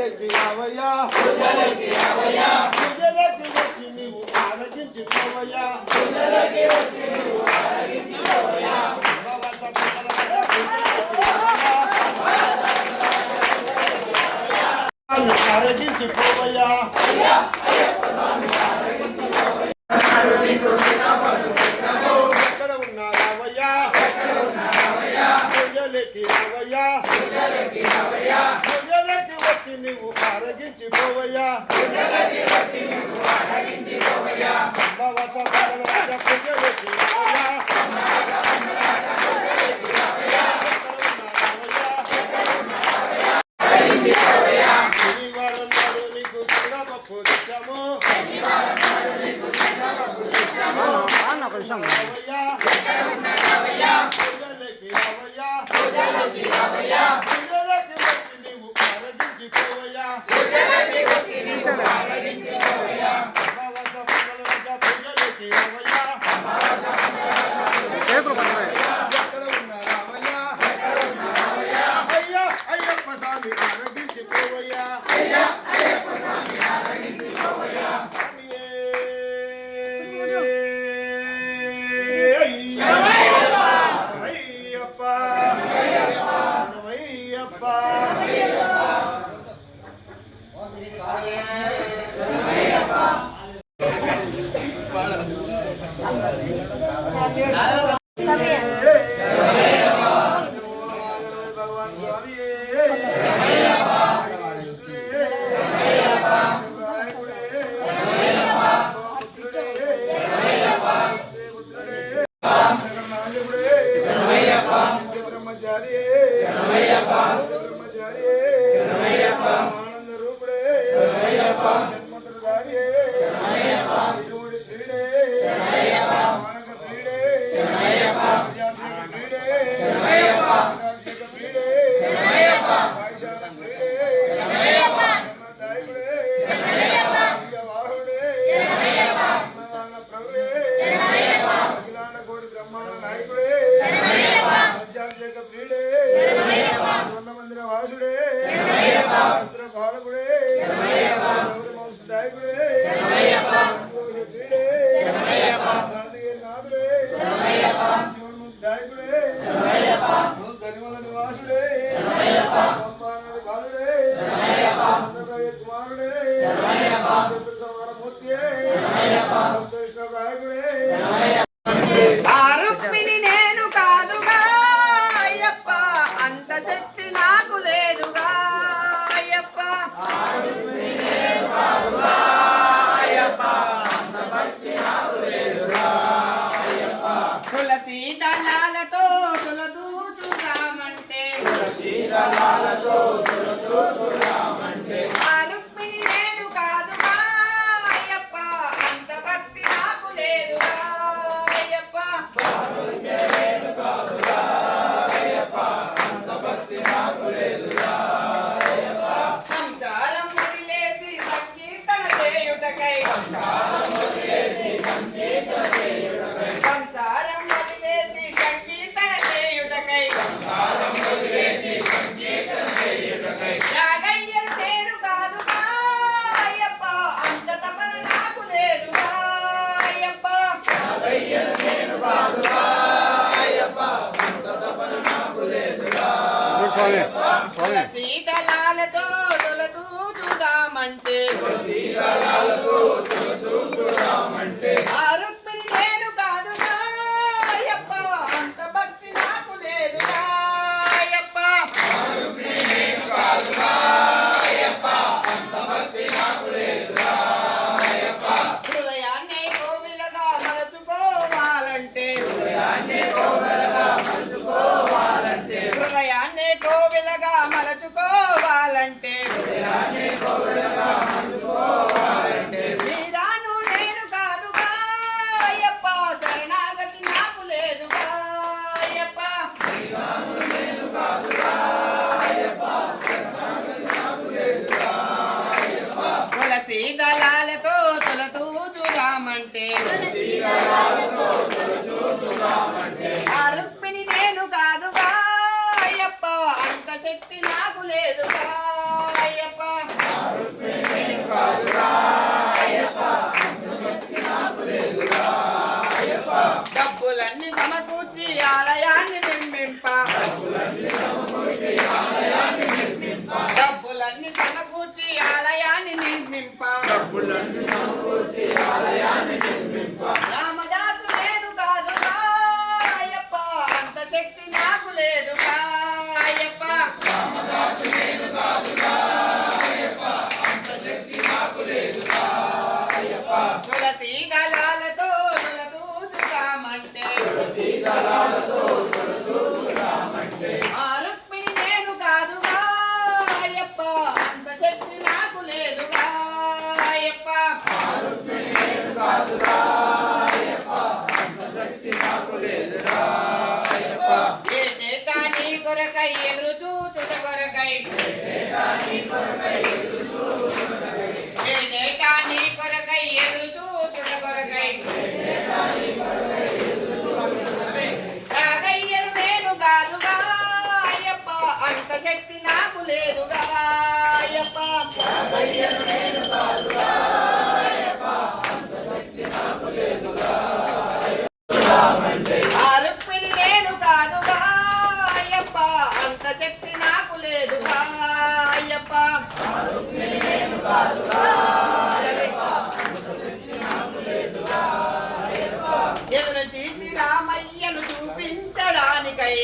పూజలకి రావయ్యా పూజలకి రావయ్యా పూజలకి వచ్చి నీవు ఆరగించి పోవయ్యా పూజలకి వచ్చి నీవు ఆరగించి పోవయ్యా ఆరగించి పోవయ్యా ఎక్కడ ఉన్నారావయ్యా పూజలకి రావయ్యా పూజలకి వచ్చి నీవు ఆరగించి పోవయ్యా పూజలకి శనివారం నాడు నీకు శనగపప్పు తెచ్చాము పూజలకి రావయ్యా పూజలకి వచ్చి నీవు ఆరగించి పోవయ్యా పూజలకి రావయ్యా ఎక్కడ ఉన్నారావయ్యా అయ్యా అయ్యప్ప స్వామి ఆరగించి పోవయ్యా భగవాన్ స్వామి బ్రహ్మచారి ఆనంద రూపుడే జన్మత్రధారి ఇరుముడి ప్రియుడే మానక ప్రియుడే విజయాభిషేక ప్రియుడే అభిషేక ప్రియుడే సాక్షాత ప్రియుడే జన్మదాయకుడే వాహుడే అన్నదాన ప్రభుడే అఖిలాండ కోటి బ్రహ్మాండ నాయకుడే అభిషేక ప్రియుడే స్వర్ణ మందిర వాసుడే భద్ర పాలకుడే వంశదాయకుడే ప్రియుడే గాంధీగిరి నాథుడే జీవన్ముక్తాయకుడే ధనిమల నివాసుడే పంపానది బాలుడే కుమారుడే చతుర్సమారమూర్తి సంతోషదాయకుడే నేను కాదుగా అయ్యప్ప అంత శక్తి నాకు లేదుగా అయ్యప్ప తులసి దళాలతో తులదూచుదామంటే ఆ రుక్మిణి నేను కాదుగా అయ్యప్ప అంత భక్తి నాకు లేదుగా అయ్యప్ప సంసారం వదిలేసి సంకీర్తన చేయుటకై సంసారం వదిలేసి సంకీర్తన చేయుటకై యాగయ్యను నేను కాదుగా అయ్యప్ప అంత తపన నాకు లేదుగా అయ్యప్ప సీతలాలతో తొలతూచుదామంటే ఆ రుక్మిణి నేను కాదుగా అయ్యప్ప అంత భక్తి నాకు లేదుగా అయ్యప్ప హృదయాన్ని కోవిలగా మరచుకోవాలంటే హృదయాన్ని కోవిలగా మరచుకోవాలంటే మీరాను నేను కాదుగా అయ్యప్ప శరణాగతి నాకు లేదుగా అయ్యప్ప తులసి దళాలతో తులతూచుదామంటే ఆ రుక్మిణి నేను కాదుగా అయ్యప్ప అంత శక్తి నాకు లేదుగా అయ్యప్ప ఆ రుక్మిణి నేను కాదుగా అయ్యప్ప అంత శక్తి నాకు లేదుగా అయ్యప్ప ఎదురు చీచి రామయ్యను చూపించడానికై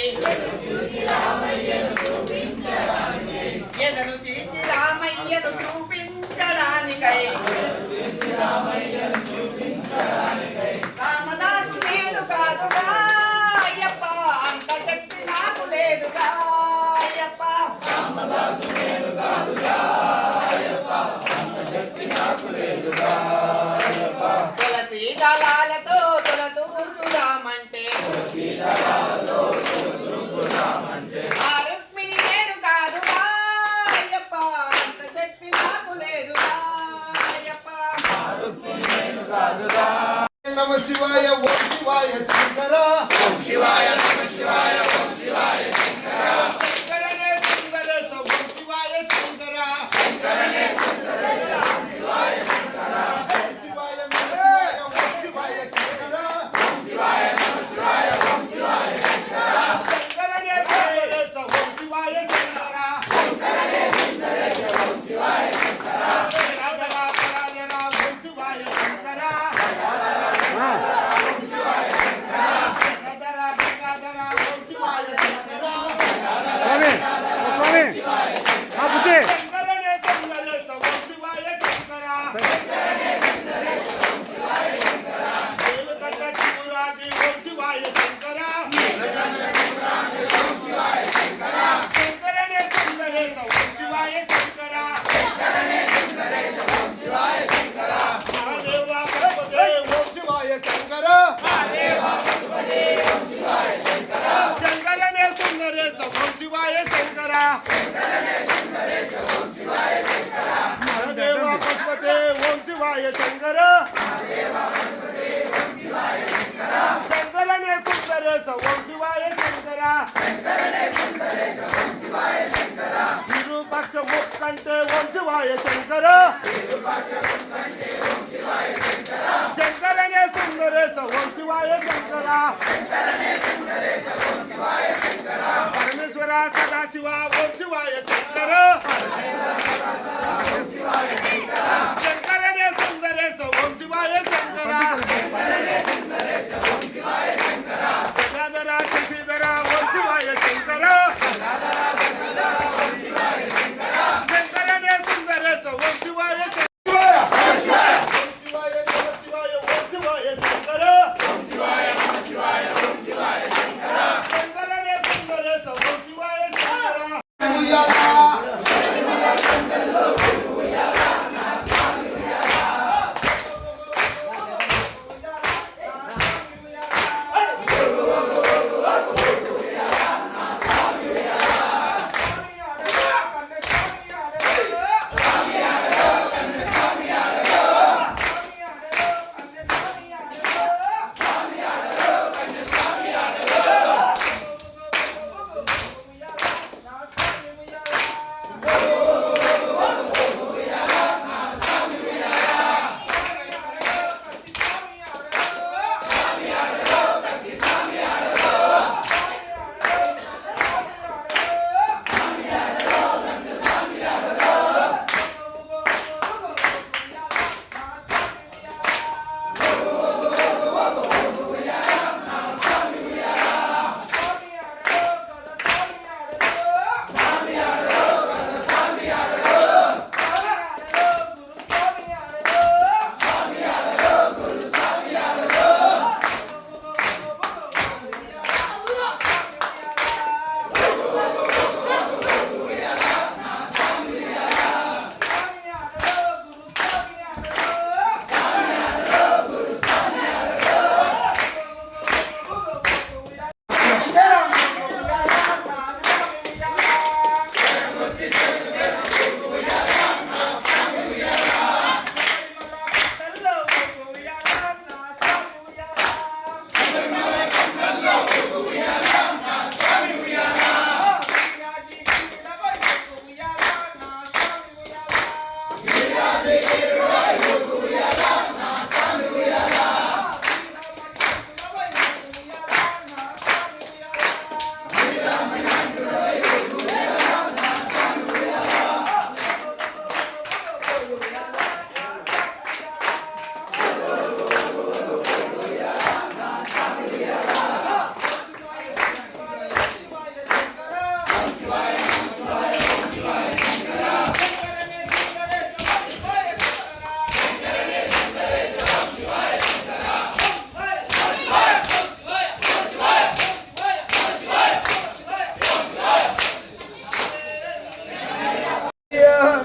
ఎదురు చీచి రామయ్యను చూపించడానికై రామదాసు నేను కాదుగా అయ్యప్ప అంత శక్తి నాకు లేదుగా అయ్యప్ప తులసి దళాలతో తులతూచుదామంటే ఆ రుక్మిణి నేను కాదుగా అయ్యప్ప అంత శక్తి నాకు లేదుగా అయ్యప్ప నమ శివాయ ఓం శివాయ శంకర ఓం శివాయ నమ శివాయ ఓం శివాయ శంకర శంకరనే సుందరేశ ఓం శివాయ శంకర శంకరనే సుందరేశ ఓం శివాయ శంకర ఓం శివాయ నమ శివాయ ఓం శివాయ శంకర ఓం శివాయ నమ శివాయ ఓం శివాయ శంకర శంకరనే సుందరేశ ఓం శివాయ శంకర శంకరనే సుందరేశ ఓం శివాయ శంకర రాధరా పరాధరా ఓం శివాయ శంకర శంకర శంకరనే సుందరేశ ఓం శివాయ శంకర విరూపాక్ష ముక్కంటే ఓం శివాయ శంకర శంకరనే సుందరేశ ఓం శివాయ శంకర పరమేశ్వర సదాశివ ఓం శివాయ శంకర శంకరనే సుందరేశ ఓం శివాయ శంకర గంగాధర శశిధర ఓం శివాయ శంకర శంకరనే సుందరేశ ఓం శివాయ శంకర ఓం శివాయ నమ శివాయ ఓం శివాయ శంకర ఓం శివాయ నమ శివాయ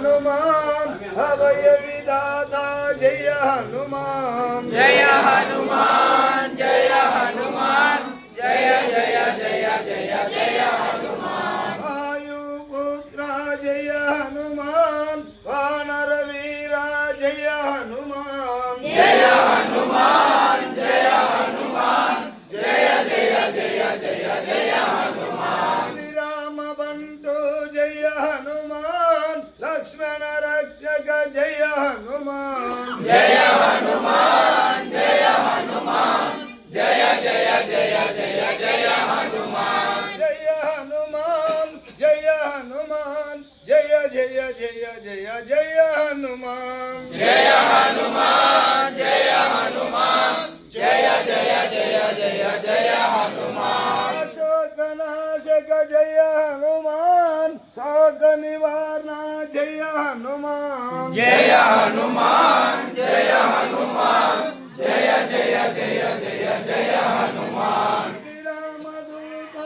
హనుమాన్ అభయ విధాత జయ హనుమాన్ జయ హనుమాన్ జయ హనుమాన్ జయ జయ జయ జయ జయ హనుమాన్ వాయుపుత్ర జయ హనుమాన్ వానర వీర జయ హనుమాన్ జయ హనుమాన్ జయ హనుమాన్ జయ జయ జయ జయ జయ హనుమాన్ శ్రీరామ బంటు జయ హనుమాన్ లక్ష్మణ రక్షక జయ హనుమాన్ జయ హనుమాన్ జయ హనుమాన్ జయ జయ జయ జయ జయ హనుమాన్ జయ హనుమాన్ జయ హనుమాన్ జయ జయ జయ జయ జయ హనుమాన్ జయ హనుమాన్ జయ హనుమాన్ జయ జయ జయ జయ జయ హనుమాన్ శోకనాశక జయ హనుమాన్ శోక నివారణ జయ హనుమాన్ జయ హనుమాన్ జయ హనుమాన్ జయ జయ జయ జయ జయ హనుమాన్ శ్రీరామదూత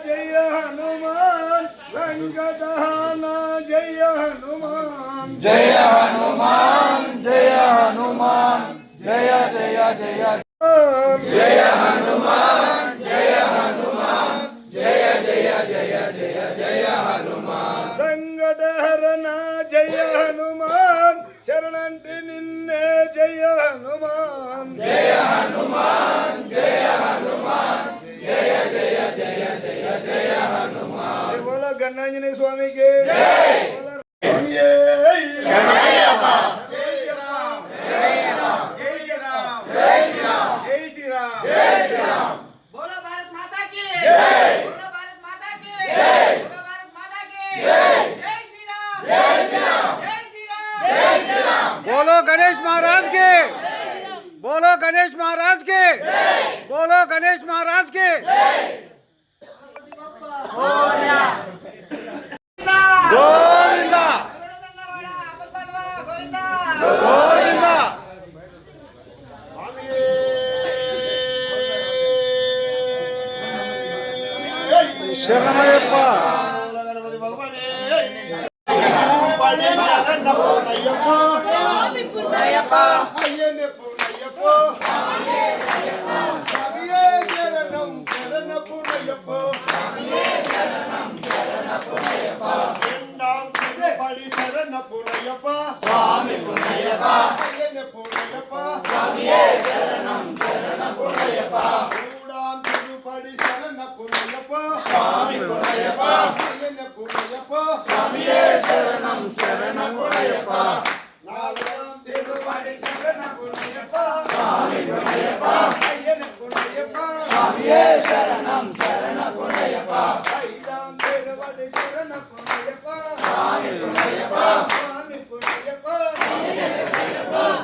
జయ హనుమాన్ వెంకటహన జయ హనుమాన్ జయ హనుమాన్ జయ హనుమాన్ జయ జయ జయ జయ హనుమాన్ జయ హనుమాన్ జయ జయ జయ జయ జయ హనుమాన్ సంగటహరణ జయ హనుమాన్ శరణంటి నిన్నే జయ హనుమాన్ జయ హనుమాన్ జయ హనుమాన్ జయ జయ జయ జయ జయ హనుమాన్ బోలో గణాంజనేయ స్వామికి స్వామియే. శరణయ్యప్ప జై శ్రీరామ్ జై రామ్ జై శ్రీరామ్ జై శ్రీరామ్ జై శ్రీరామ్ జై శ్రీరామ్ बोलो भारत माता की जय। बोलो भारत माता की जय। बोलो भारत माता की जय। जय श्री राम जय श्री राम जय श्री राम जय श्री राम बोलो गणेश महाराज के बोलो गणेश महाराज के बोलो गणेश महाराज के గోవిందా గోవిందా శరణమయ్యప్ప గణపతి భగవానే అయ్యనే పూర్ణయ్యప్ప స్వామియే శరణం శరణ పూర్ణయ్యప్ప రెండాం పడి శరణ పూర్ణయ్యప్ప స్వామి పుణ్యప్ప అయ్యనే పూర్ణయ్యప్ప స్వామియే శరణం శరణ పుణ్యప్ప మూడాం పడి శరణ పూర్ణయ్యప్ప స్వామి పుణ్యప్ప అయ్యనే పూర్ణయ్యప్ప స్వామియే శరణం శరణ పుణ్యప్ప నాలుగాం పడి శరణ పూర్ణయ్యప్ప స్వామి పుణ్యప్ప అయ్యనే పూర్ణయ్యప్ప స్వామియే శరణం శరణ పుణ్యప్ప ఐదాం పడి శరణ పూర్ణయ్యప్ప స్వామి పుణ్యప్ప స్వామి పూర్ణయ్యప్ప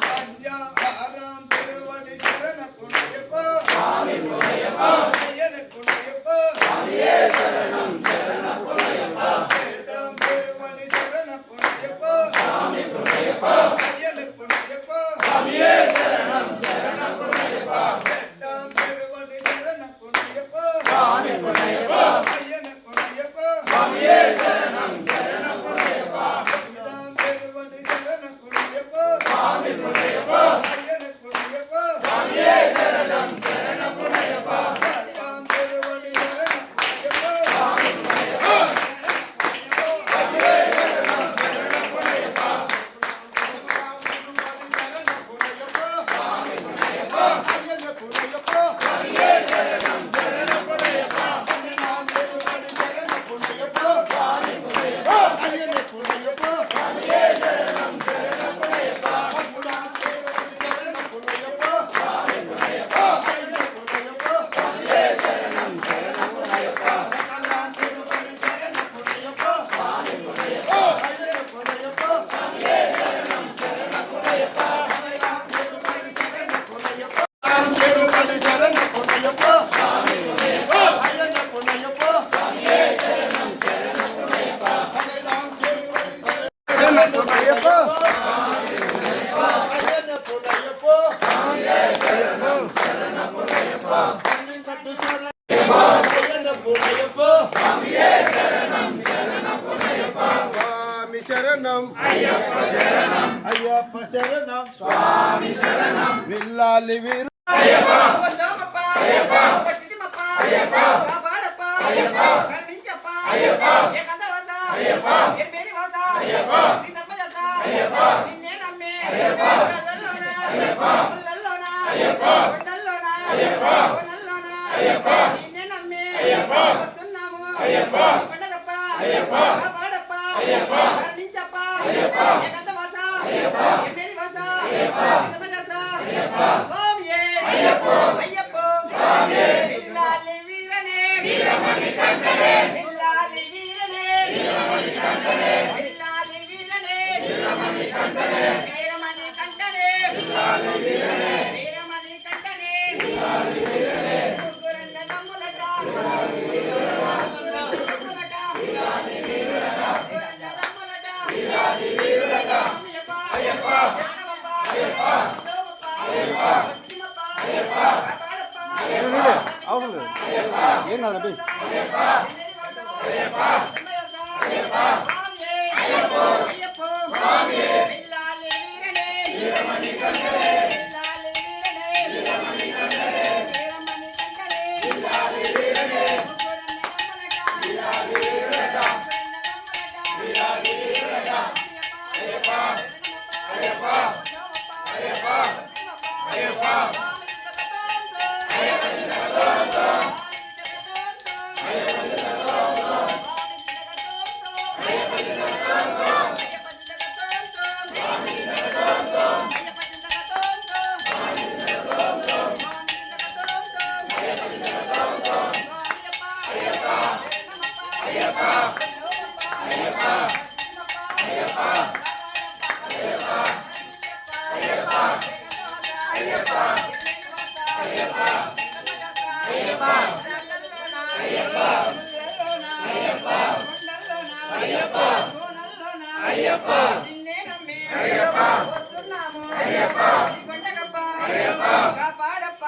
పంజారాం పడి శరణ పూర్ణయ్యప్ప స్వామి పుణ్యప్ప అయ్యనే పూర్ణయ్యప్ప స్వామియే శరణం శరణ పుణ్యప్ప ఏడాం పడి శరణ పూర్ణయ్యప్ప స్వామి పుణ్యప్ప అయ్యనే పూర్ణయ్యప్ప స్వామియే శరణం శరణ పుణ్యప్ప ఎట్టాం పడి శరణ పూర్ణయ్యప్ప స్వామి పుణ్యప్ప అయ్యనే పూర్ణయ్యప్ప స్వామియే శరణం శరణ పుణ్యప్ప ఎట్టాం పడి శరణ పూర్ణయ్యప్ప స్వామి పుణ్యప్ప అయ్యనే పూర్ణయ్యప్ప స్వామియే శరణం శరణ పుణ్యప్ప ఎట్టాం పడి శరణ పూర్ణయ్యప్ప స్వామి పుణ్యప్ప స్వామియే శరణం శరణ పుణ్యప్ప స్వామి పుణ్యప్ప అయ్యనే పూర్ణయ్యప్ప స్వామియే శరణం శరణ పుణ్యప్ప శరణ పూర్ణయ్యప్ప స్వామి పుణ్యప్ప అయ్యనే పూర్ణయ్యప్ప స్వామియే శరణం శరణ పుణ్యప్ప శరణ పూర్ణయ్యప్ప స్వామి పుణ్యప్ప అయ్యనే పూర్ణయ్యప్ప స్వామియే శరణం శరణ పుణ్యప్ప శరణ పూర్ణయ్యప్ప స్వామి పుణ్యప్ప అయ్యనే పూర్ణయ్యప్ప స్వామియే శరణం శరణ పుణ్యప్ప శరణ పూర్ణయ్యప్ప తిరుపతి శరణ పూర్ణయ్యప్ప స్వామి పుణ్యప్ప అయ్యనే పూర్ణయ్యప్ప స్వామియే శరణం శరణ పుణ్యప్ప శరణ పూర్ణయ్యప్ప అయ్యనే పూర్ణయ్యప్ప స్వామియే శరణం శరణ పుణ్యప్ప అయ్యనే పూర్ణయ్యప్ప స్వామియే శరణం శరణ పుణ్యప్ప స్వామి శరణ శరణం అయ్యప్ప శరణం స్వామి శరణం విల్లాలి వీరు వందోమప్ప వచ్చిదిమప్ప కాపాడప్ప కరుణించప్ప ఏకందవాస ఎనిమిది వాస శ్రీధర్మజాత నిన్నే నమ్మే ముళ్ళల్లోన కొండల్లోన కోనల్లోన నిన్నే నమ్మే వస్తున్నాము కొండగప్ప కాపాడప్ప కరుణించప్ప ఏకందవాస ఎనిమిది వాస శ్రీధర్మజాత స్వామియే అయ్యప్పో విల్లాలి వీరనే వీరమణి కంఠనే విల్లాలి వీరనే వీరమణి కంఠనే విల్లాలి వీరనే వీరమణి కంఠనే వీరమణి కంఠనే విల్లాలి వీరనే వీరమణి కంఠనే విల్లాలి వీరనే ముగ్గురన్న తమ్ములట విల్లాలి వీరట విల్లాలి వీరట ముగ్గురన్న తమ్ములట విల్లాలి వీరట అయ్యప్ప జ్ఞానవప్ప అయ్యప్ప అవును ఏం కాదండి నిన్నే నమ్మి వస్తున్నాము కొండగప్ప కాపాడప్ప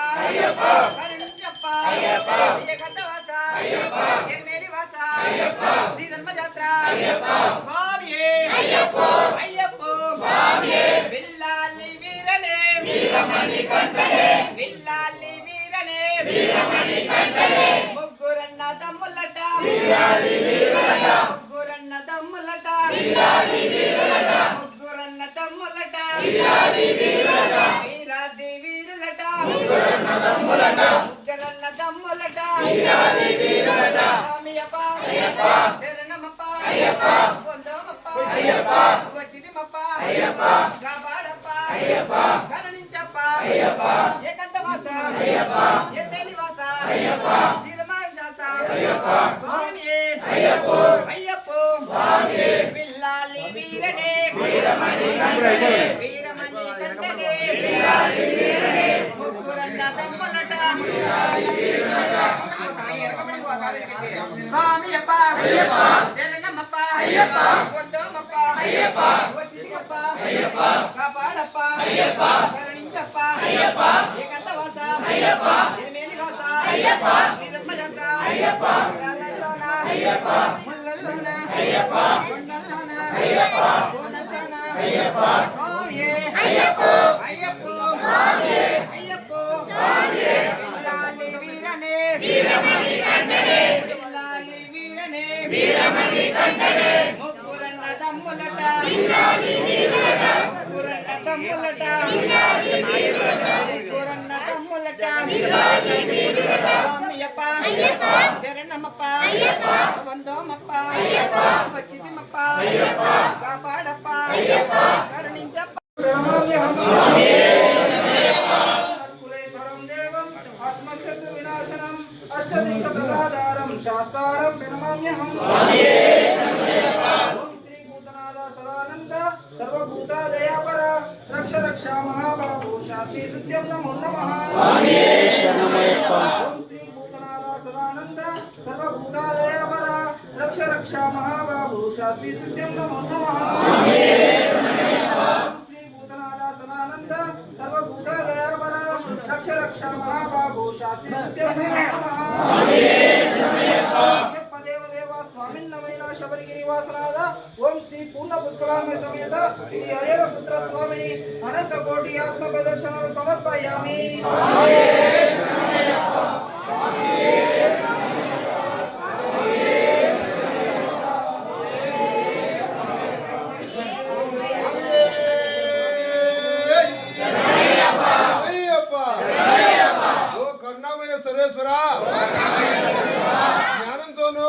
కరుణించప్ప ఏకందవాస ఎనిమిది వాస శ్రీ ధర్మజాత్ర స్వామియే అయ్యప్పో విల్లాలి వీరనే వీరమణి కంఠనే విల్లాలి వీరనే వీరమణి కంఠనే ముగ్గురన్న తమ్ములట విల్లాలి వీరట ముగ్గురన్న తమ్ములట విల్లాలి వీరట ముగ్గురన్న తమ్ములట విల్లాలి వీరట వీరాది వీరులట ముగ్గురన్న తమ్ములట ముగ్గురన్న తమ్ములట విల్లాలి వీరట స్వామియప్ప అయ్యప్ప శరణమప్ప అయ్యప్ప వందోమప్ప అయ్యప్ప వచ్చిదిమప్ప అయ్యప్ప కాపాడప్ప అయ్యప్ప కరుణించప్ప అయ్యప్ప ఏకందవాస అయ్యప్ప ఎన్నేలి వాస అయ్యప్ప శ్రీరమాశాస అయ్యప్ప స్వామియే అయ్యప్పో అయ్యప్పో స్వామియే విల్లాలి వీరనే వీరమణి కంఠనే వీరమణి కంఠనే విల్లాలి వీరనే ముగ్గురన్న తమ్ములట విల్లాలి వీరట స్వామియప్ప అయ్యప్ప శరణమప్ప అయ్యప్ప వందోమప్ప అయ్యప్ప వచ్చిదిమప్ప అయ్యప్ప కాపాడప్ప అయ్యప్ప కరుణించప్ప అయ్యప్ప ఏకందవాస అయ్యప్ప ఎనిమిది వాస అయ్యప్ప శ్రీధర్మజాత్ర అయ్యప్ప రాళ్ళల్లోన అయ్యప్ప ముళ్ళల్లోన అయ్యప్ప కొండల్లోన అయ్యప్ప కోనల్లోన అయ్యప్ప స్వామియే అయ్యప్పో అయ్యప్పో స్వామియే అయ్యప్పో స్వామియే విల్లాలి వీరనే వీరమణి కంఠనే విల్లాలి వీరనే వీరమణి కంఠనే ముగ్గురన్న తమ్ములట విల్లాలి వీరట ముగ్గురన్న తమ్ములట విల్లాలి వీరట ముగ్గురన్న తమ్ములట విల్లాలి వీరట స్వామియప్ప అయ్యప్ప శరణమప్ప అయ్యప్ప వందోమప్ప అయ్యప్ప వచ్చిదిమప్ప అయ్యప్ప కాపాడప్ప అయ్యప్ప కరుణించప్ప కులేశ్వరం దేవం అస్మశత్రు వినాశనం అష్టదిష్ట ప్రదాధారం శాస్త్రారం ప్రణమామ్యహం ఓం శ్రీ భూతనాథ సదానంద సర్వభూత దయాపర రక్ష రక్ష మహాబాహు శాస్త్రీ సుద్యం నమో నమః ఓం శ్రీ భూతనాథ సదానంద సర్వభూత దయాపర రక్ష రక్ష మహాబాహు శాస్త్రీ సుద్యం నమో నమః శ్రీ భూతనాథ సదానంద సర్వభూత దయాపర రక్ష రక్ష మహాబాహు శాస్త్రీ సుద్యం నమో నమః అయ్యప్ప దేవ దేవ స్వామిన్నమైన శబరిగిరి వాసనాథ ఓం శ్రీ పూర్ణ పుష్కల సీతారామ సమేత శ్రీ హరిహర పుత్ర స్వామిని అనంత కోటి ఆత్మ ప్రదర్శనలు సమర్పయామి. సర్వేశ్వర జ్ఞానంతోను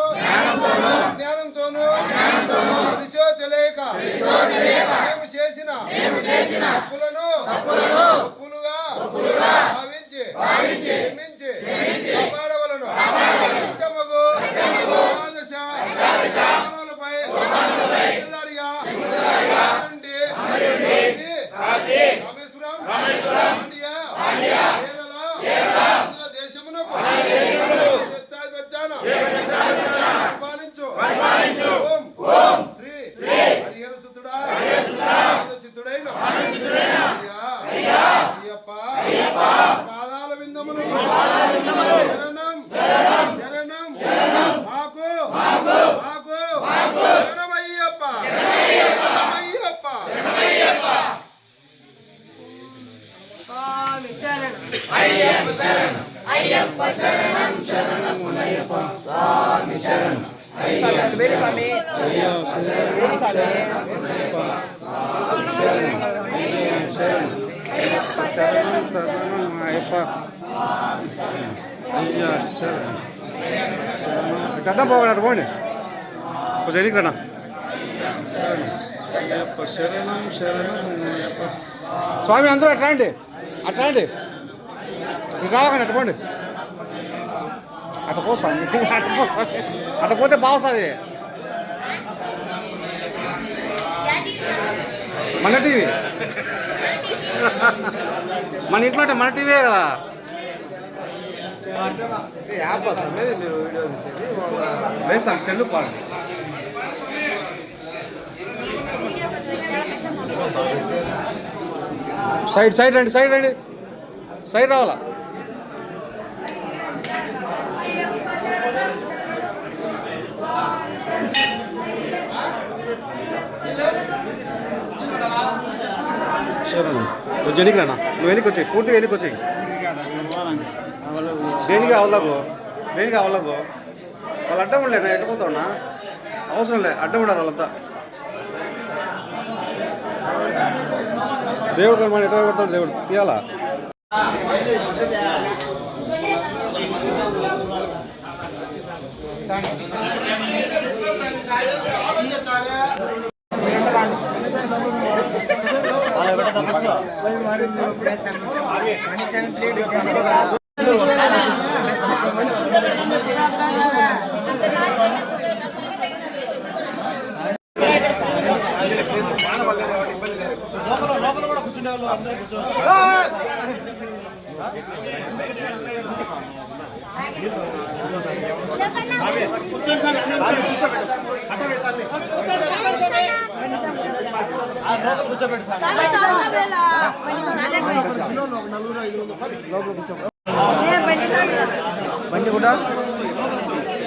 తెలిసో తెలియక మేము చేసిన తప్పులను ఒప్పులుగా భావించి క్షమించి కాపాడవలను. నిత్యముగు ద్వాదశ దారిగా నుండి శ్రీ రామేశ్వరం పరిపాలించు. ఓం శ్రీ హరిహర సుతుడా చిత్తుడైన అయ్యప్ప పాదాల విందములు శరణం మాకు శరణమయ్యప్ప. అయ్యప్ప శరణం శరణమయ్యప్ప స్వామి శరణం. కదా పోగలరు పోండి కొంచెం ఎదికనా. శరణం స్వామి అందరూ అట్లాంటి ఇది కావాలండి అట్టుకోండి. అట్ట పోస్తాను అట్ట పోతే బాగుస్తుంది. మన టీవీ మన ఇంట్లో అంటే మన టీవీ కదా. వేసాం సెల్లు పాడు. సైడ్ రండి సైడ్ రావాలా. శరణం కొంచెం ఎన్నిక రానా. నువ్వు వెనక్కి వచ్చాయి, పూర్తిగా వెనక్కి వచ్చాయి. దేనికి అవ్వలేకు వాళ్ళు అడ్డం ఉండలేనా. ఎట్టుపోతావునా అవసరం లే, అడ్డం ఉండాలి వాళ్ళంతా. దేవుడు కనుమ ఎట్లా కొడతాడు దేవుడు తీయాలా.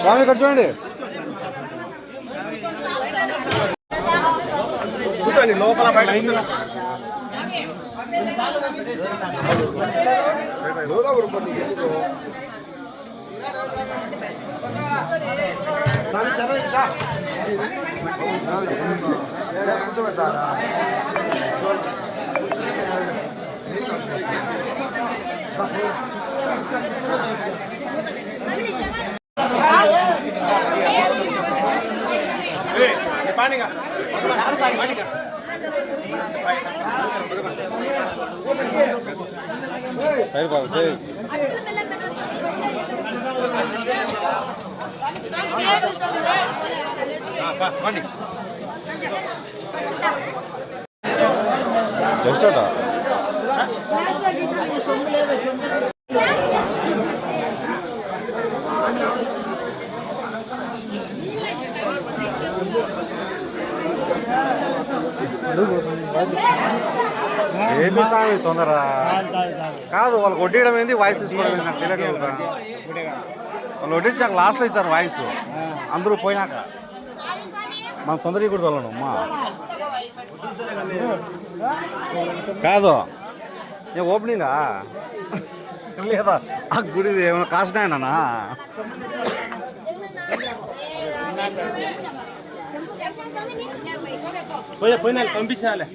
స్వామి ఇక్కడ చూడండి, కూర్చోండి లోపల బయట సరే బాబు జై జస్ట్ అట ఏమి సామి తొందర కాదు. వాళ్ళకి వడ్డీయడం ఏంది, వాయిస్ తీసుకోవడం ఏంది నాకు తెలియక వాళ్ళు వడ్డించాక లాస్ట్లో ఇచ్చారు వాయిస్. అందరూ పోయినాక మనం తొందరగా కూడా తోలను అమ్మా. కాదు ఏ ఓపెనింగా లేదా ఆ గుడి ఏమైనా కాసినాయనా పోయినా పంపించాలి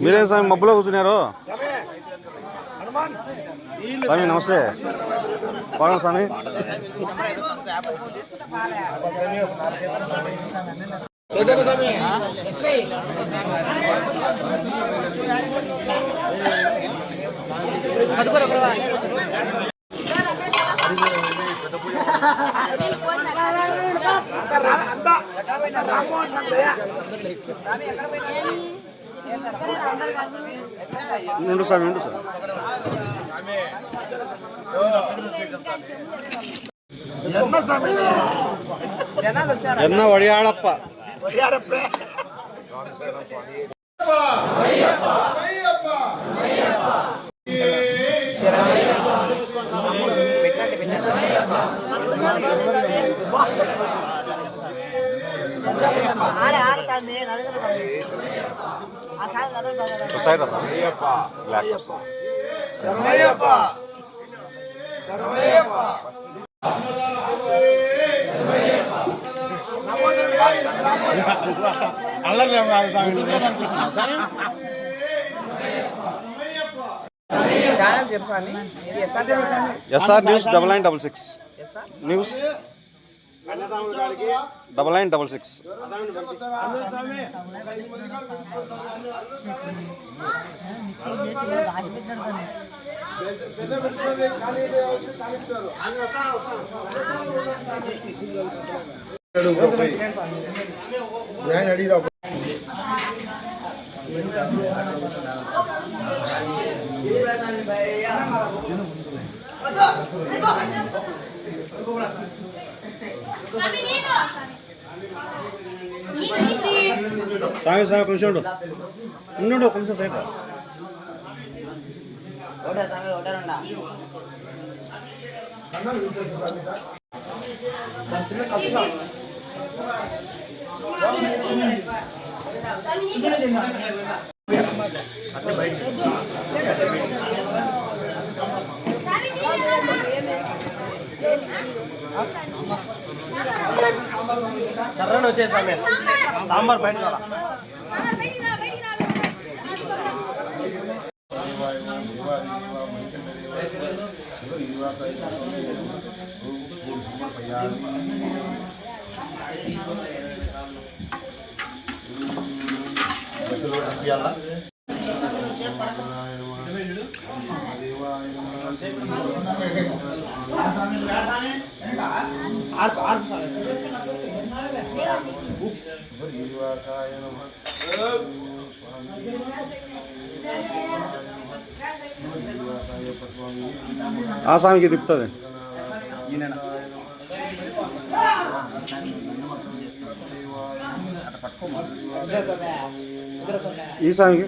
మీరేం స్వామి మబ్బులో కూర్చున్నారు స్వామి నమస్తే బాగున్నా స్వామి ఉండు స్వామి ఉండు స్వామి ఎన్న వడియాడప్ప side block SR news 9966 news 9966 స్వామి స్వామి కొంచెం ఉండు కొంచెం సైడ్ రా సర్రని వచ్చేసామే సాంబార్ బయట ఆ స్వామికి తిప్పుతుంది ఈ స్వామికి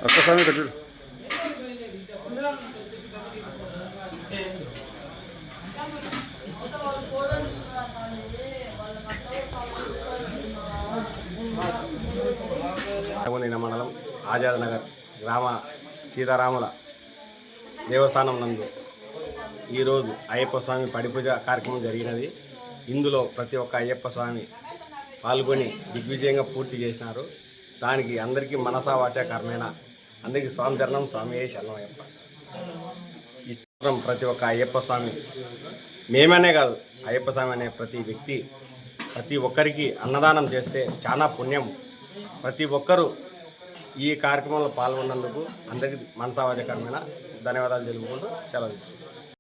ఒక్క స్వామి కట్టు మండలం ఆజాద్ నగర్ గ్రామ సీతారాముల దేవస్థానం నందు ఈరోజు అయ్యప్ప స్వామి పడిపూజ కార్యక్రమం జరిగినది. ఇందులో ప్రతి ఒక్క అయ్యప్ప స్వామి పాల్గొని దిగ్విజయంగా పూర్తి చేసినారు. దానికి అందరికీ మనసా వాచా కర్మేణ అందరికీ స్వామి చరణం స్వామి శరణం అయ్యప్ప. ఈ ప్రతి ఒక్క అయ్యప్ప స్వామి మేమనే కాదు, అయ్యప్ప స్వామి అనే ప్రతి వ్యక్తి ప్రతి ఒక్కరికి అన్నదానం చేస్తే చాలా పుణ్యం. ప్రతి ఒక్కరూ ఈ కార్యక్రమంలో పాల్గొన్నందుకు అందరికీ మనసావాచకరమైన ధన్యవాదాలు తెలుపుకుంటూ సెలవు తీసుకుంటాం.